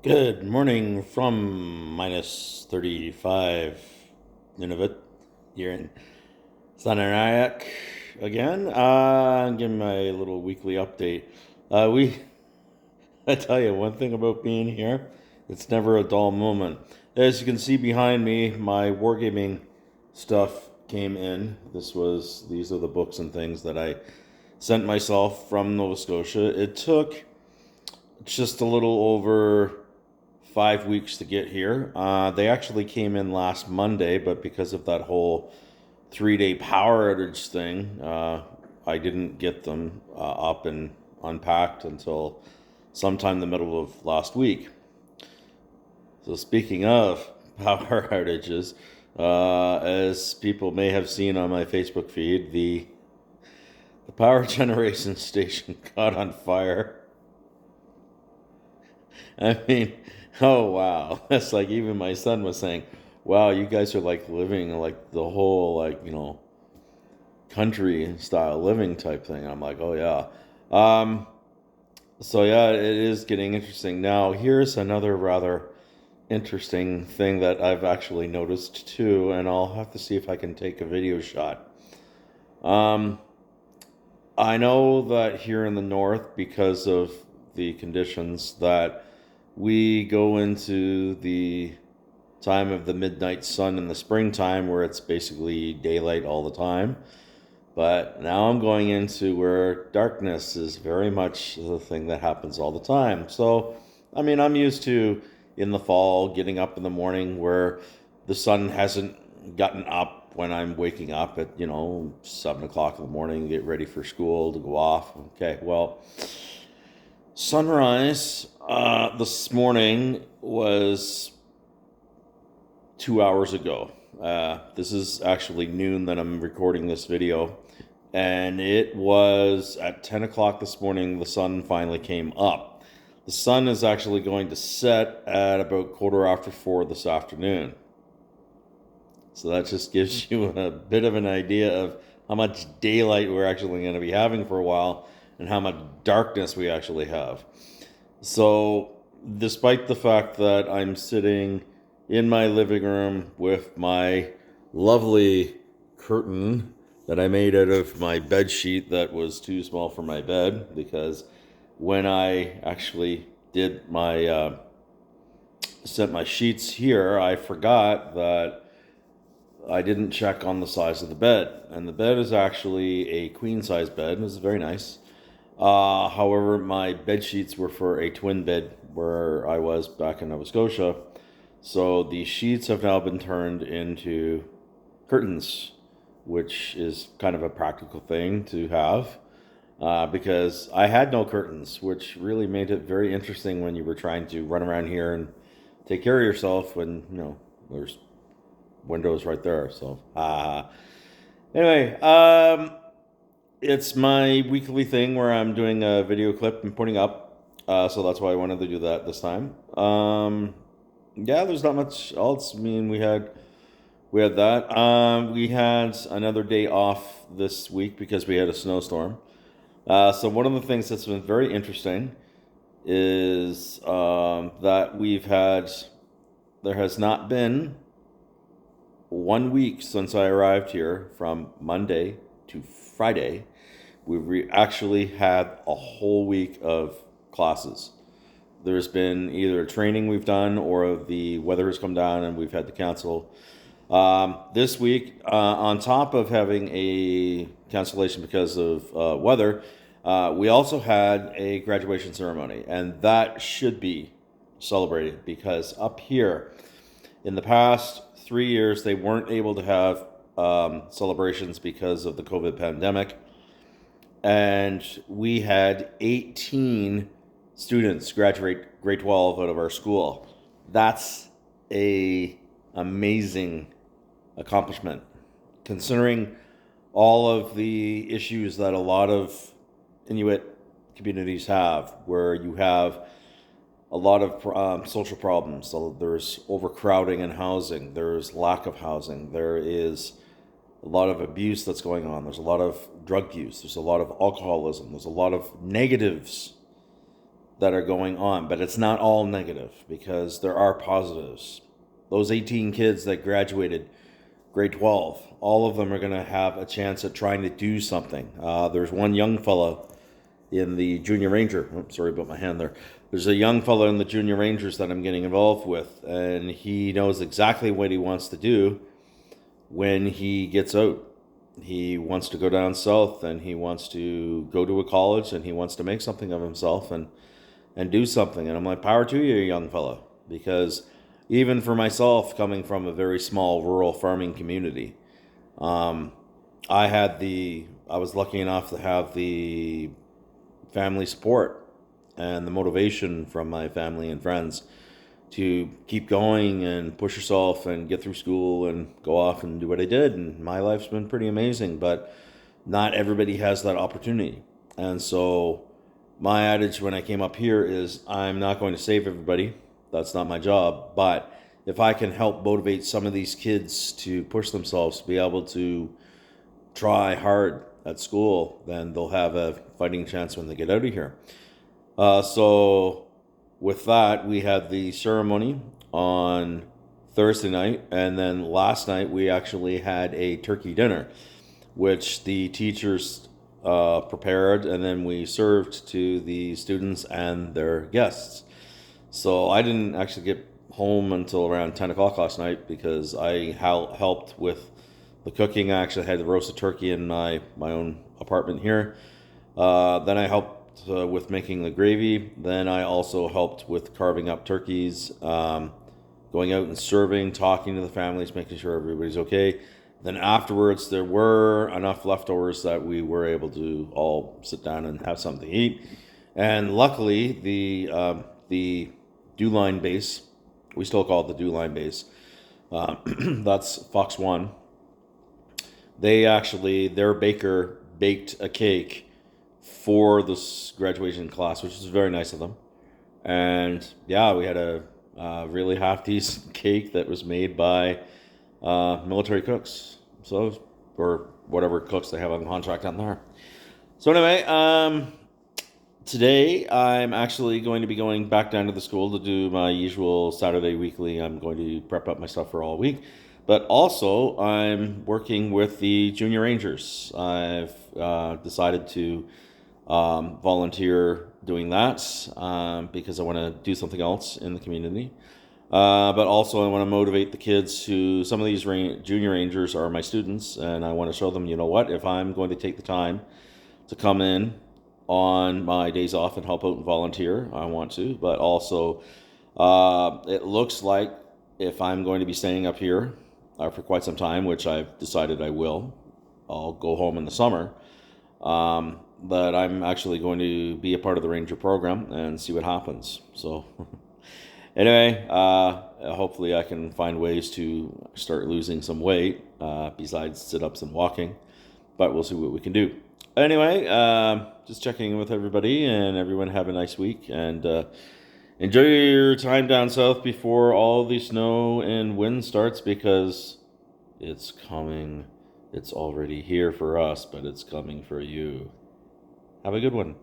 Good morning from minus 35 Nunavut here in Sanirajak again. I'm giving my little weekly update. I tell you one thing about being here, it's never a dull moment. As you can see behind me, my wargaming stuff came in. These are the books and things that I sent myself from Nova Scotia. It took just a little over 5 weeks to get here. They actually came in last Monday, but because of that whole 3 day power outage thing, I didn't get them up and unpacked until sometime in the middle of last week. So, speaking of power outages, as people may have seen on my Facebook feed, the power generation station caught on fire. I mean, oh wow. That's like even my son was saying, wow, you guys are like living like the whole country style living type thing. I'm like, oh yeah. Um, so yeah, it is getting interesting. Now, here's another rather interesting thing that I've actually noticed too, and I'll have to see if I can take a video shot. Um, I know that here in the north, because of the conditions, that we go into the time of the midnight sun in the springtime where it's basically daylight all the time. But now I'm going into where darkness is very much the thing that happens all the time. So, I mean, I'm used to in the fall getting up in the morning where the sun hasn't gotten up when I'm waking up at, 7 o'clock in the morning, get ready for school to go off. Okay, well, sunrise this morning was 2 hours ago. This is actually noon that I'm recording this video. And it was at 10 o'clock this morning, the sun finally came up. The sun is actually going to set at about quarter after 4 this afternoon. So that just gives you a bit of an idea of how much daylight we're actually going to be having for a while and how much darkness we actually have. So, despite the fact that I'm sitting in my living room with my lovely curtain that I made out of my bed sheet that was too small for my bed, because when I actually did my set my sheets here, I forgot that I didn't check on the size of the bed, and the bed is actually a queen size bed. It's very nice. However, my bed sheets were for a twin bed where I was back in Nova Scotia. So the sheets have now been turned into curtains, which is kind of a practical thing to have, because I had no curtains, which really made it very interesting when you were trying to run around here and take care of yourself when, there's windows right there. So, anyway, it's my weekly thing where I'm doing a video clip and putting up. So that's why I wanted to do that this time. Yeah, there's not much else. I mean, we had that. We had another day off this week because we had a snowstorm. So one of the things that's been very interesting is that there has not been 1 week since I arrived here from Monday to Friday. We actually had a whole week of classes. There's been either training we've done or the weather has come down and we've had to cancel. This week, on top of having a cancellation because of weather, we also had a graduation ceremony, and that should be celebrated because up here, in the past 3 years, they weren't able to have celebrations because of the COVID pandemic, and we had 18 students graduate grade 12 out of our school. That's a amazing accomplishment, considering all of the issues that a lot of Inuit communities have, where you have a lot of social problems. So there's overcrowding in housing, there's lack of housing, there is a lot of abuse that's going on, there's a lot of drug use, there's a lot of alcoholism, there's a lot of negatives that are going on, but it's not all negative because there are positives. Those 18 kids that graduated grade 12, all of them are going to have a chance at trying to do something. There's one young fellow in the junior ranger. Oh, sorry about my hand there. There's a young fellow in the junior rangers that I'm getting involved with, and he knows exactly what he wants to do when he gets out. He wants to go down south, and he wants to go to a college, and he wants to make something of himself and do something. And I'm like, power to you, young fellow, because even for myself, coming from a very small rural farming community, I was lucky enough to have the family support and the motivation from my family and friends to keep going and push yourself and get through school and go off and do what I did. And my life's been pretty amazing, but not everybody has that opportunity. And so my adage when I came up here is I'm not going to save everybody. That's not my job. But if I can help motivate some of these kids to push themselves to be able to try hard at school, then they'll have a fighting chance when they get out of here. So with that, we had the ceremony on Thursday night, and then last night we actually had a turkey dinner, which the teachers prepared, and then we served to the students and their guests. So I didn't actually get home until around 10 o'clock last night because I helped with the cooking. I actually had the roasted turkey in my own apartment here. Then I helped with making the gravy. Then I also helped with carving up turkeys, going out and serving, talking to the families, making sure everybody's okay. Then afterwards, there were enough leftovers that we were able to all sit down and have something to eat. And luckily, the dew line base, we still call it the dew line base, that's Fox One. Their baker baked a cake for this graduation class, which was very nice of them. And yeah, we had a really half decent cake that was made by military cooks, so, or whatever cooks they have on contract down there. So anyway, today I'm actually going to be going back down to the school to do my usual Saturday weekly. I'm going to prep up my stuff for all week. But also, I'm working with the Junior Rangers. I've decided to volunteer doing that because I want to do something else in the community. But also, I want to motivate the kids who, some of these Junior Rangers are my students, and I want to show them, you know what, if I'm going to take the time to come in on my days off and help out and volunteer, I want to. But also, it looks like if I'm going to be staying up here for quite some time, which I've decided I will. I'll go home in the summer. But I'm actually going to be a part of the Ranger program and see what happens. So anyway, hopefully I can find ways to start losing some weight besides sit-ups and walking. But we'll see what we can do. Anyway, just checking in with everybody, and everyone have a nice week. And enjoy your time down south before all the snow and wind starts, because it's coming. It's already here for us, but it's coming for you. Have a good one.